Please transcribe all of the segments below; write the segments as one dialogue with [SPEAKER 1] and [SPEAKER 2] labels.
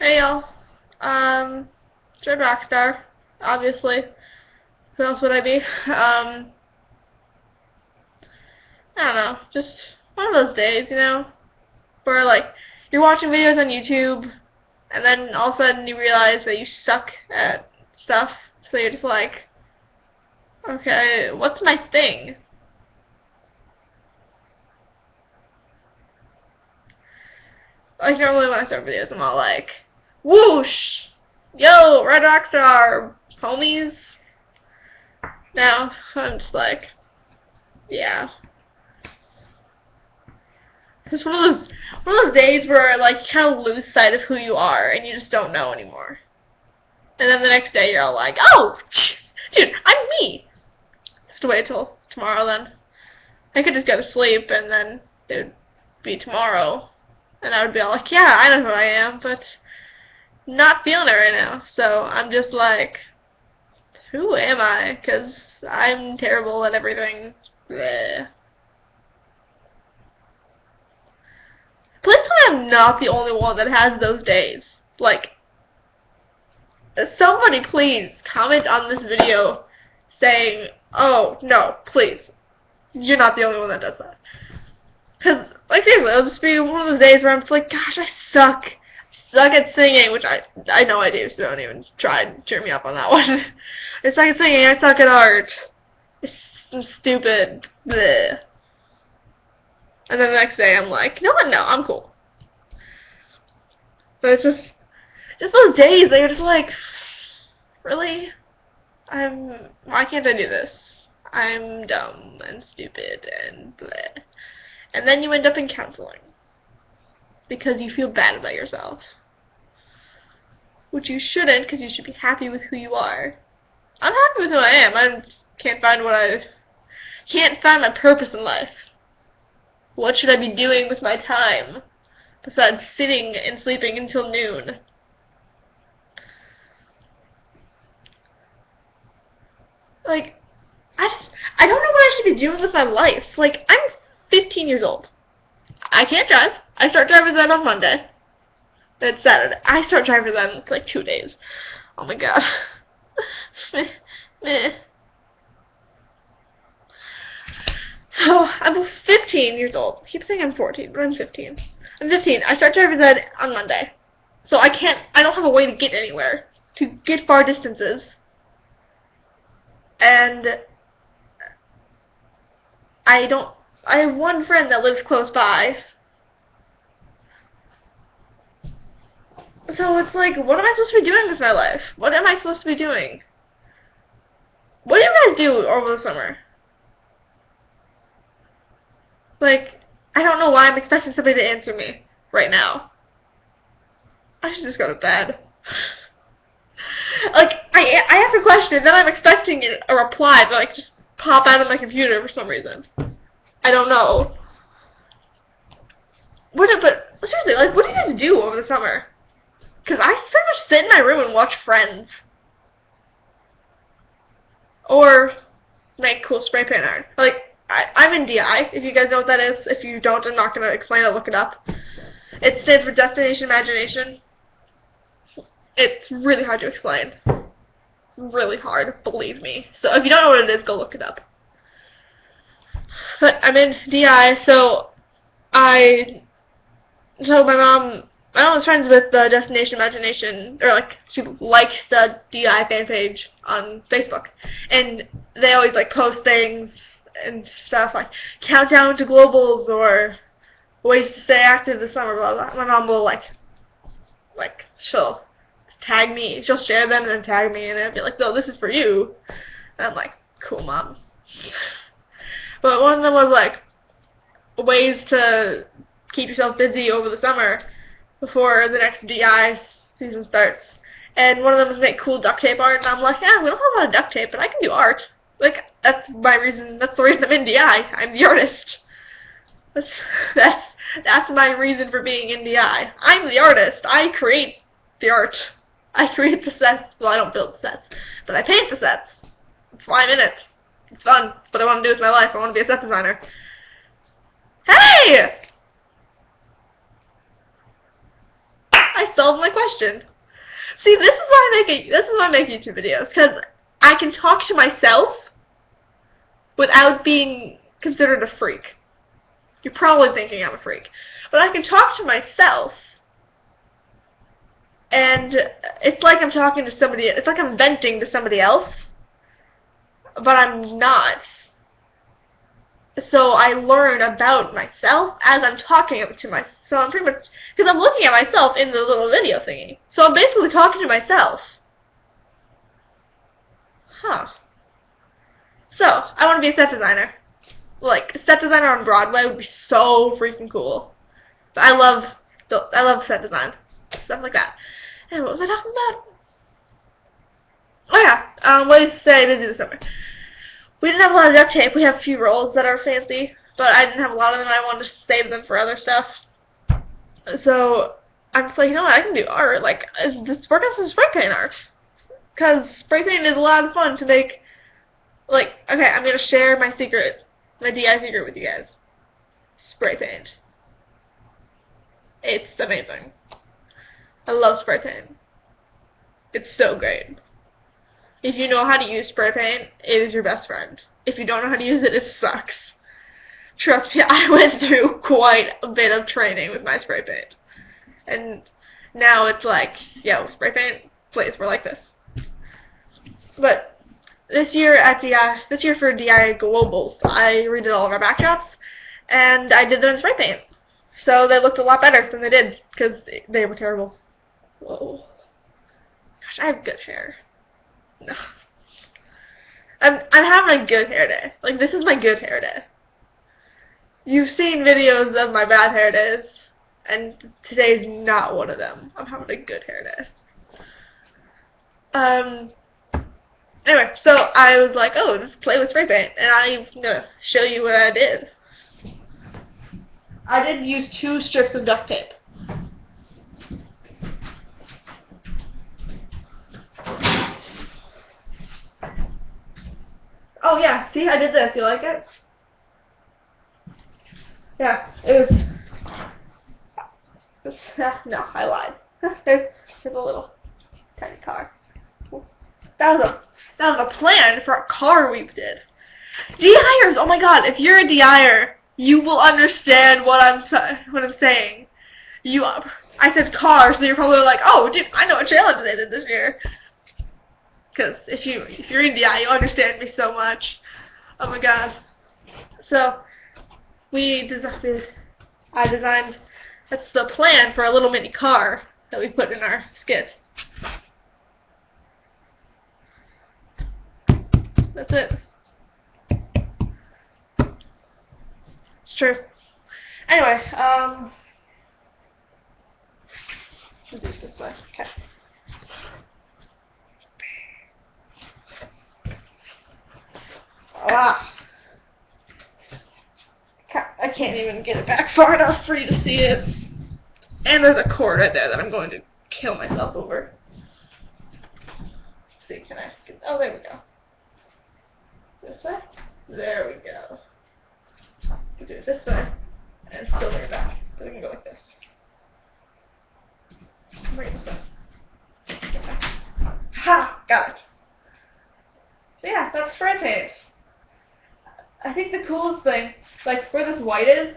[SPEAKER 1] Hey y'all. Dread Rockstar, obviously. Who else would I be? I don't know. Just one of those days, where like you're watching videos on YouTube, and then all of a sudden you realize that you suck at stuff. So you're just like, okay, what's my thing? Like normally when I start videos, I'm all like, whoosh, yo, Red Rockstar, homies. Now I'm just like, yeah. It's one of those days where like you kind of lose sight of who you are and you just don't know anymore. And then the next day you're all like, oh, dude, I'm me. Have to wait till tomorrow then. I could just go to sleep and then it would be tomorrow, and I would be all like, yeah, I know who I am, but not feeling it right now. So I'm just like, who am I? Because I'm terrible at everything. Bleh. Please tell me I'm not the only one that has those days. Like, somebody please comment on this video saying, oh, no, please, you're not the only one that does that. Because, like, seriously, it'll just be one of those days where I'm just like, gosh, I suck. Suck at singing, which I know I do, so don't even try and cheer me up on that one. I suck at singing, I suck at art. I'm stupid. Bleh. And then the next day I'm like, you know what, no, I'm cool. But it's just those days that you're just like, really? Why can't I do this? I'm dumb and stupid and bleh. And then you end up in counseling. Because you feel bad about yourself. Which you shouldn't, because you should be happy with who you are. I'm happy with who I am. I just can't find my purpose in life. What should I be doing with my time? Besides sitting and sleeping until noon. Like, I don't know what I should be doing with my life. Like, I'm 15 years old. I can't drive. I start driving then on Monday. It's Saturday. I start driving then in like 2 days. Oh my god. Meh. So, I'm 15 years old. I keep saying I'm 14, but I'm 15. I'm 15. I start driving then on Monday. So I don't have a way to get anywhere. To get far distances. And I have one friend that lives close by. So it's like, what am I supposed to be doing with my life? What am I supposed to be doing? What do you guys do over the summer? Like, I don't know why I'm expecting somebody to answer me right now. I should just go to bed. Like, I ask a question, and then I'm expecting a reply to, like, just pop out of my computer for some reason. I don't know. But, seriously, like, what do you guys do over the summer? Because I pretty much sit in my room and watch Friends. Or make cool spray paint art. Like, I'm in DI, if you guys know what that is. If you don't, I'm not going to explain it, look it up. It stands for Destination Imagination. It's really hard to explain. Really hard, believe me. So if you don't know what it is, go look it up. But I'm in DI, so my mom was friends with the Destination Imagination, or like, she liked the DI fan page on Facebook, and they always like post things and stuff like countdown to globals or ways to stay active this summer, blah blah. My mom will she'll tag me, she'll share them and then tag me, and I'll be like, no, this is for you. And I'm like, cool, mom. But one of them was like ways to keep yourself busy over the summer before the next DI season starts. And one of them was make cool duct tape art, and I'm like, yeah, we don't have a lot of duct tape, but I can do art. Like, that's the reason I'm in DI. I'm the artist. That's my reason for being in DI. I'm the artist. I create the art. I create the sets. Well, I don't build the sets, but I paint the sets. That's why I'm in it. It's fun. It's what I want to do with my life. I want to be a set designer. Hey! I solved my question. See, this is why I make YouTube videos, because I can talk to myself without being considered a freak. You're probably thinking I'm a freak. But I can talk to myself, and it's like I'm talking to somebody, it's like I'm venting to somebody else, but I'm not. So I learn about myself as I'm talking to myself. So I'm pretty much, because I'm looking at myself in the little video thingy. So I'm basically talking to myself. Huh. So, I want to be a set designer. Like, a set designer on Broadway would be so freaking cool. But I love set design. Stuff like that. And what was I talking about? Oh yeah, what did you say busy this summer? We didn't have a lot of duct tape. We have a few rolls that are fancy, but I didn't have a lot of them. I wanted to save them for other stuff. So I'm just like, you know what, I can do art. Like, just work on some spray paint art. Because spray paint is a lot of fun to make. Like, okay, I'm going to share my secret, my DI secret with you guys. Spray paint. It's amazing. I love spray paint. It's so great. If you know how to use spray paint, it is your best friend. If you don't know how to use it, it sucks. Trust me, I went through quite a bit of training with my spray paint. And now it's like, yo, spray paint, please, we're like this. But this year for DI Globals, I redid all of our backdrops, and I did them in spray paint. So they looked a lot better than they did, because they were terrible. Whoa. Gosh, I have good hair. No. I'm having a good hair day. Like, this is my good hair day. You've seen videos of my bad hair days, and today's not one of them. I'm having a good hair day. Anyway, so I was like, oh, let's play with spray paint, and I'm gonna show you what I did. I did use 2 strips of duct tape. Oh yeah, see, I did this. You like it? Yeah, it was. No, I lied. There's a little tiny car. That was a plan for a car we did. DIers, oh my god, if you're a DIer, you will understand what I'm saying. I said car, so you're probably like, oh, dude, I know what challenge they did this year. Because if you're in DI, you understand me so much. Oh my god. So I designed. That's the plan for a little mini car that we put in our skit. That's it. It's true. Anyway, let's do it this way. Okay. Ah. I can't even get it back far enough for you to see it. And there's a cord right there that I'm going to kill myself over. Let's see, can I? Oh, there we go. This way? There we go. You do it this way, and still bring it back. So we can go like this. Bring it this way. Okay. Ha! Got it. So yeah, that's spray paint. I think the coolest thing, like where this white is,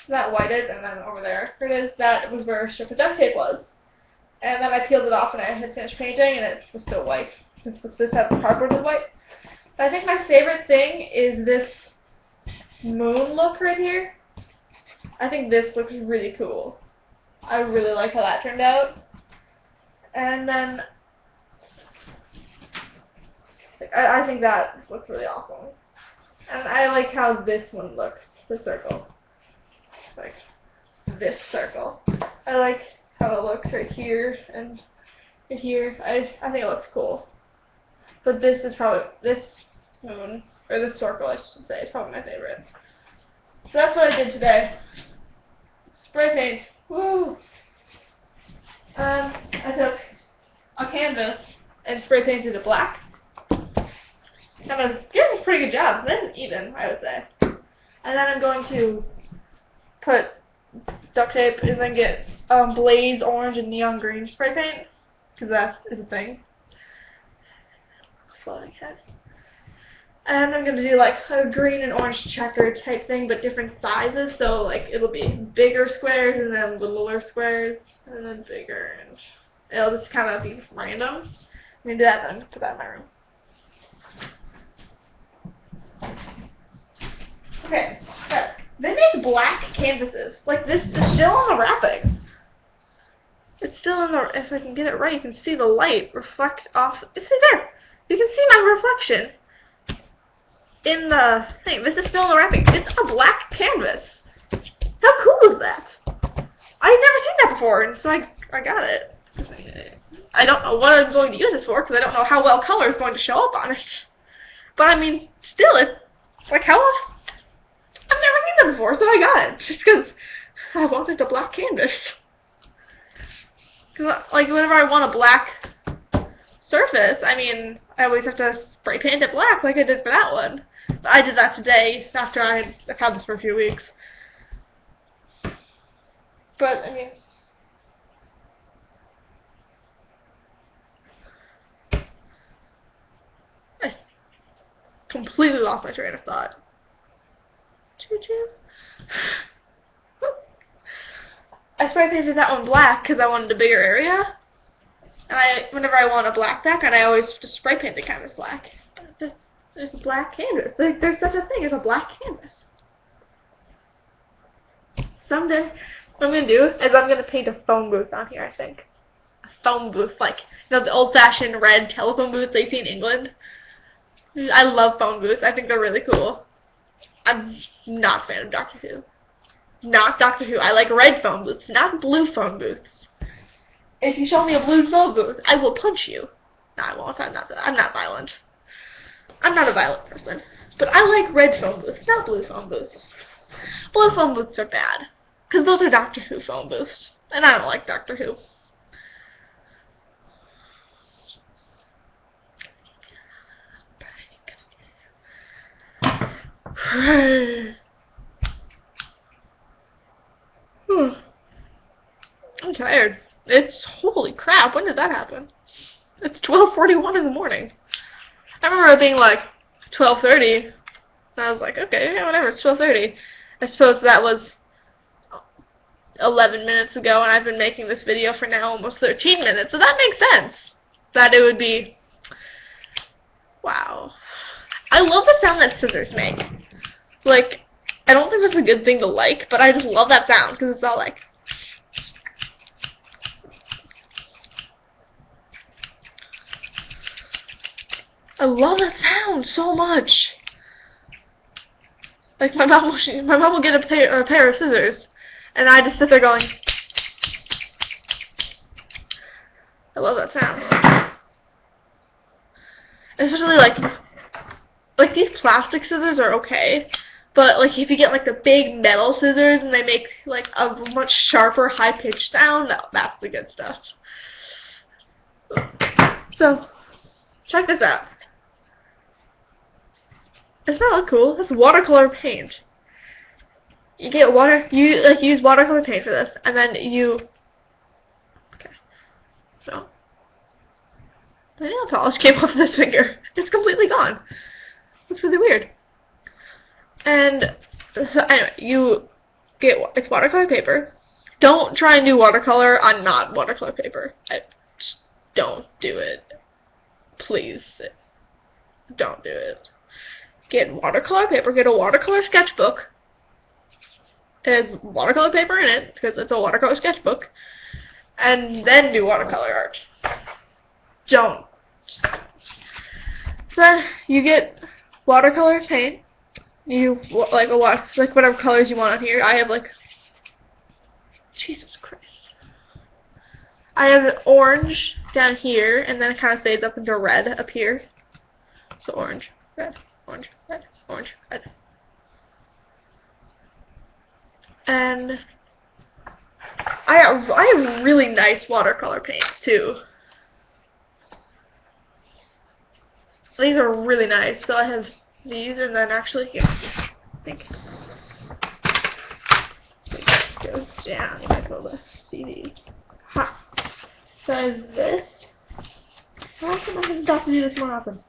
[SPEAKER 1] and then over there, it is, that was where a strip of duct tape was. And then I peeled it off and I had finished painting, and it was still white, since this has the cardboard is white. But I think my favorite thing is this moon look right here. I think this looks really cool. I really like how that turned out. And then I think that looks really awesome. And I like how this one looks, the circle. Like this circle. I like how it looks right here and right here. I think it looks cool. But this is probably, this moon, or this circle I should say, is probably my favorite. So that's what I did today. Spray paint. Woo! I took a canvas and spray painted it black. And I did a pretty good job. This is even, I would say. And then I'm going to put duct tape and then get blaze orange and neon green spray paint, because that is a thing. Floating head. And I'm gonna do like a green and orange checker type thing, but different sizes. So like it'll be bigger squares and then littler squares and then bigger, and it'll just kind of be random. I'm gonna do that then. Put that in my room. Okay. They make black canvases. Like this is still on the wrapping. It's still in the. If I can get it right, you can see the light reflect off. See there. You can see my reflection in the thing. This is still in the wrapping. It's a black canvas. How cool is that? I had never seen that before, and so I got it. I don't know what I'm going to use it for, because I don't know how well color is going to show up on it. But I mean, still, it's like how often? I've never seen that before, so I got it just because I wanted a black canvas. Cause like whenever I want a black surface, I mean, I always have to spray paint it black like I did for that one. But I did that today after I've had this for a few weeks. But I mean, I completely lost my train of thought. Choo-choo. I spray painted that one black because I wanted a bigger area. And whenever I want a black background, I always just spray paint the canvas black. There's a black canvas. There's such a thing as a black canvas. Someday, what I'm going to do is I'm going to paint a phone booth on here, I think. A phone booth, like, you know, the old-fashioned red telephone booths that you see in England. I love phone booths. I think they're really cool. I'm not a fan of Doctor Who. Not Doctor Who. I like red phone booths, not blue phone booths. If you show me a blue phone booth, I will punch you. No, I won't. I'm not violent. I'm not a violent person. But I like red phone booths, not blue phone booths. Blue phone booths are bad, because those are Doctor Who phone booths, and I don't like Doctor Who. I'm tired. Holy crap, when did that happen? It's 12:41 in the morning. I remember it being like 12:30, and I was like, okay, yeah, whatever, it's 12:30. I suppose that was 11 minutes ago, and I've been making this video for now almost 13 minutes, so that makes sense. That it would be, wow. I love the sound that scissors make. Like, I don't think that's a good thing to like, but I just love that sound, because it's all like, I love that sound so much. Like my mom will get a pair of scissors, and I just sit there going. I love that sound. Especially like these plastic scissors are okay, but like if you get like the big metal scissors and they make like a much sharper, high-pitched sound, that's the good stuff. So check this out. Doesn't that look cool? That's watercolor paint. You get you use watercolor paint for this, and then okay. So the nail polish came off this finger. It's completely gone. It's really weird. And so anyway, it's watercolor paper. Don't try and do watercolor on not watercolor paper. Just don't do it. Please. Don't do it. Get watercolor paper, get a watercolor sketchbook. It has watercolor paper in it, because it's a watercolor sketchbook. And then do watercolor art. Don't. So then you get watercolor paint. You, like whatever colors you want on here. I have Jesus Christ. I have an orange down here, and then it kind of fades up into red up here. So orange, red. Orange, red, orange, red. And I have really nice watercolor paints too. These are really nice. So I have these, and then actually here, I think. goes down. You might be able to see these. Ha! So this. How come I have got to do this more often?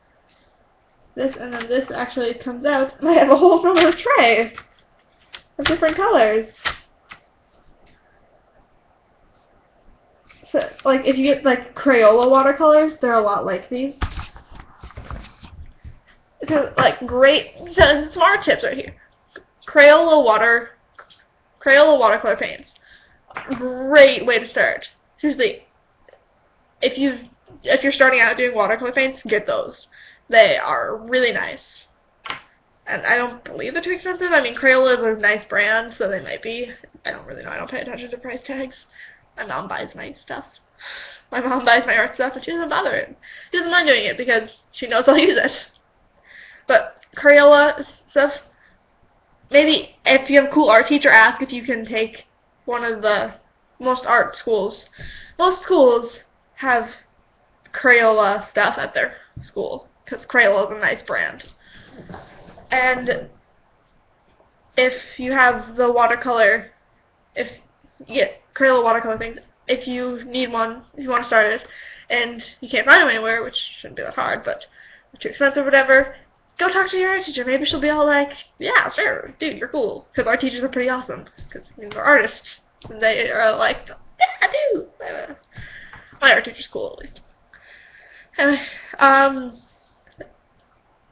[SPEAKER 1] This and then this actually comes out, and I have a whole other tray of different colors. So, like, if you get, like, Crayola watercolors, they're a lot like these. So, like, great, so smart tips right here. Crayola watercolor paints. Great way to start. Seriously, if you're starting out doing watercolor paints, get those. They are really nice. And I don't believe they're too expensive. I mean, Crayola is a nice brand, so they might be. I don't really know. I don't pay attention to price tags. My mom buys my stuff. My mom buys my art stuff, and she doesn't bother it. She doesn't mind doing it because she knows I'll use it. But Crayola stuff, maybe if you have a cool art teacher, ask if you can take one of the most schools have Crayola stuff at their school because Crayola is a nice brand. And if you have the watercolor, Crayola watercolor things, if you need one, if you want to start it, and you can't find them anywhere, which shouldn't be that hard, but they're too expensive or whatever, go talk to your art teacher. Maybe she'll be all like, yeah, sure, dude, you're cool. Because art teachers are pretty awesome. Because they're artists. And they are like, yeah, dude. My art teacher's cool, at least. Anyway,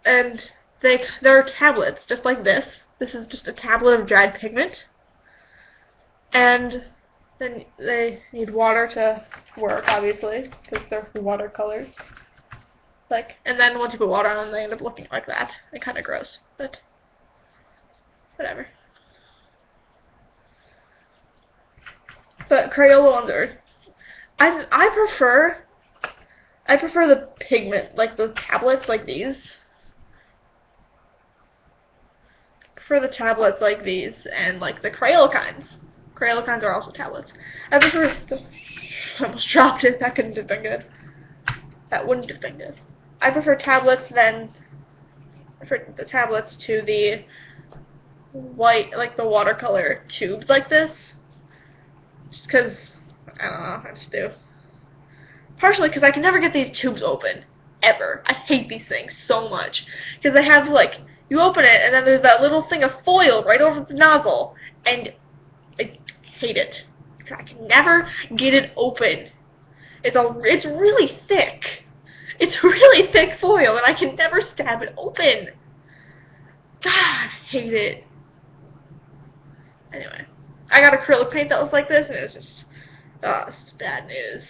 [SPEAKER 1] and there are tablets, just like this. This is just a tablet of dried pigment. And then they need water to work, obviously, because they're watercolors. And then once you put water on them, they end up looking like that. They're kind of gross, but whatever. But Crayola ones are, I prefer the pigment, like the tablets like these. I prefer the tablets like these and like the Crayola kinds. Crayola kinds are also tablets. I almost dropped it. That couldn't have been good. That wouldn't have been good. I prefer tablets to the white, like the watercolor tubes like this. Just because, I don't know, I just do. Partially because I can never get these tubes open. Ever. I hate these things so much. Because they have, like, you open it and then there's that little thing of foil right over the nozzle. And I hate it. I can never get it open. It's really thick. It's really thick foil, and I can never stab it open. God, I hate it. Anyway, I got acrylic paint that was like this, and it was just, it's bad news.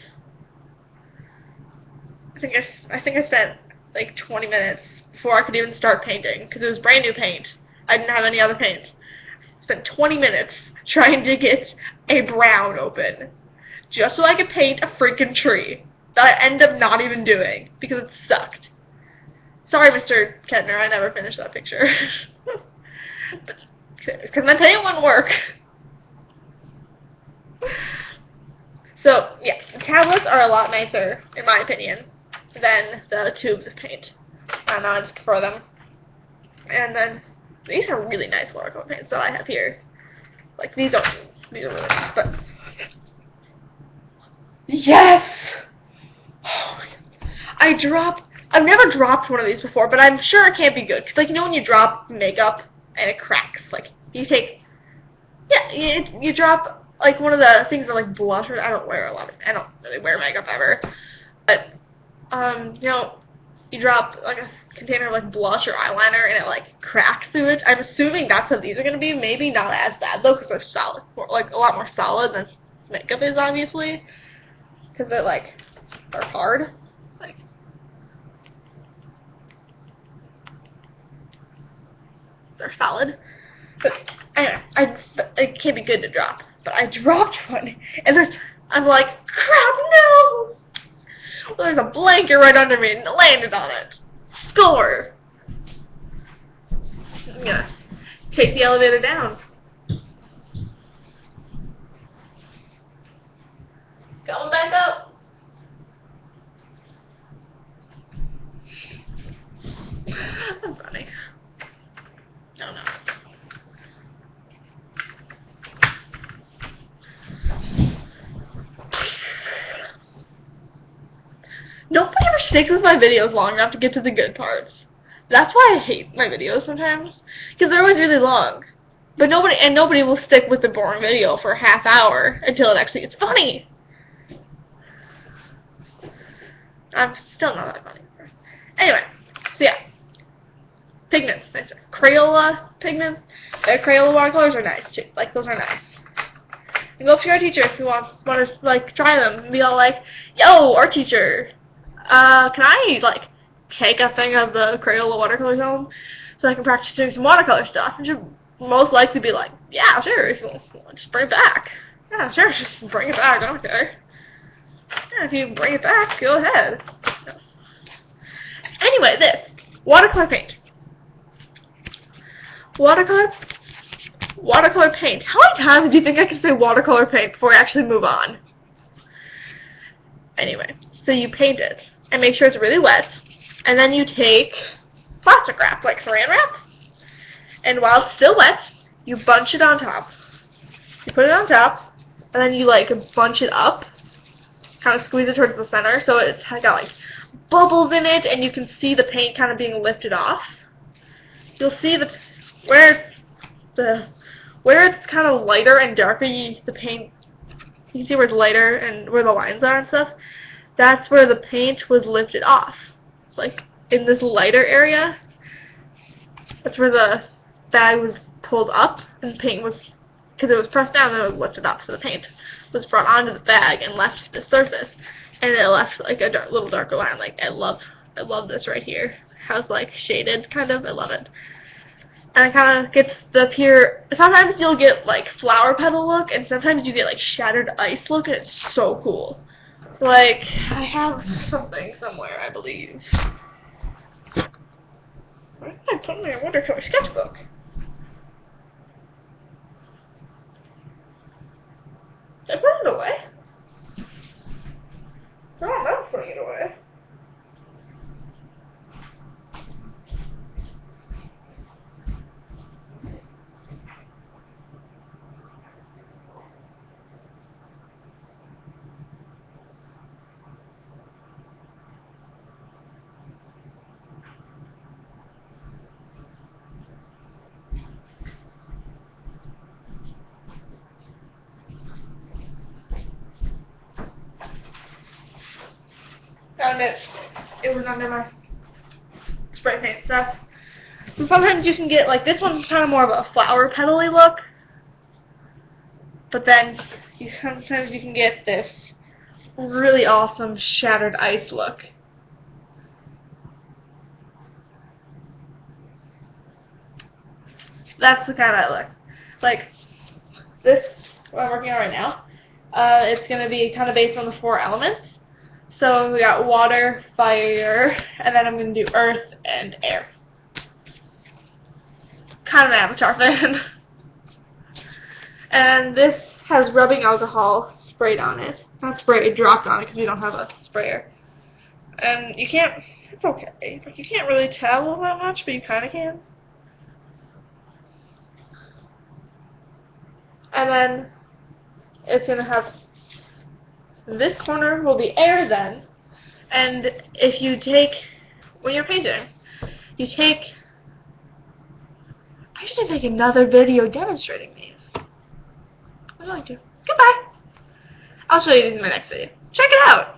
[SPEAKER 1] I think I spent like 20 minutes before I could even start painting, because it was brand new paint. I didn't have any other paint. I spent 20 minutes trying to get a brown open, just so I could paint a freaking tree. That I ended up not even doing, because it sucked. Sorry, Mr. Kettner, I never finished that picture. Because my paint wouldn't work. So, yeah, the tablets are a lot nicer, in my opinion, than the tubes of paint. I don't know, I just prefer them. And then, these are really nice watercolor paints that I have here. Like, these are really nice, but... Yes! I've never dropped one of these before, but I'm sure it can't be good. 'Cause, like, you know when you drop makeup and it cracks? Like, you drop, like, one of the things that, like, blusher. I don't really wear makeup ever. But, you know, you drop, like, a container of, like, blush or eyeliner and it, like, cracks through it. I'm assuming that's what these are going to be. Maybe not as bad, though, because they're solid. Like, a lot more solid than makeup is, obviously. Because they're, like, are hard. Like, they're solid. But anyway, it can't be good to drop. But I dropped one, and I'm like, crap, no! Well, there's a blanket right under me, and it landed on it. Score! I'm gonna take the elevator down. Going back up. That's funny. Oh no. Nobody ever sticks with my videos long enough to get to the good parts. That's why I hate my videos sometimes, because they're always really long. But nobody will stick with the boring video for a half hour until it actually gets funny. I'm still not that funny. Anyway, so yeah. Pigments, nice. Crayola pigments. Crayola watercolors are nice too. Like, those are nice. You go up to your teacher if you want to like try them and be all like, "Yo, art teacher, can I like take a thing of the Crayola watercolors home so I can practice doing some watercolor stuff?" And she'll most likely be like, "Yeah, sure. If you want, just bring it back. Yeah, sure. Just bring it back. I don't care. Yeah, if you bring it back, go ahead." No. Anyway, this watercolor paint. Watercolor paint. How many times do you think I can say watercolor paint before I actually move on? Anyway, so you paint it and make sure it's really wet, and then you take plastic wrap, like saran wrap, and while it's still wet, you bunch it on top. You put it on top, and then you like bunch it up, kind of squeeze it towards the center, so it's got like bubbles in it, and you can see the paint kind of being lifted off. You'll see where it's kind of lighter and darker, the paint, you can see where it's lighter and where the lines are and stuff. That's where the paint was lifted off. It's like in this lighter area, that's where the bag was pulled up and the paint was, because it was pressed down and it was lifted up, so the paint was brought onto the bag and left the surface, and it left like a little darker line. Like, I love this right here. How it's like shaded, kind of. I love it. And it kind of gets the pure, sometimes you'll get like flower petal look, and sometimes you get like shattered ice look, and it's so cool. Like, I have something somewhere, I believe. Where did I put my watercolor sketchbook? Did I put it away? I don't remember putting it away. Found it. It was under my spray paint stuff. So sometimes you can get, like, this one's kind of more of a flower petal-y look. But then sometimes you can get this really awesome shattered ice look. That's the kind I look. Like, this, what I'm working on right now, it's going to be kind of based on the 4 elements. So we got water, fire, and then I'm going to do earth and air. Kind of an Avatar fan. And this has rubbing alcohol sprayed on it. Not sprayed, dropped on it, because we don't have a sprayer. And you can't, it's okay. Like, you can't really tell that much, but you kind of can. And then it's going to have, this corner will be air then. And if you take, when you're painting, you take, I should make another video demonstrating these. I'm going to. Goodbye. I'll show you these in my next video. Check it out.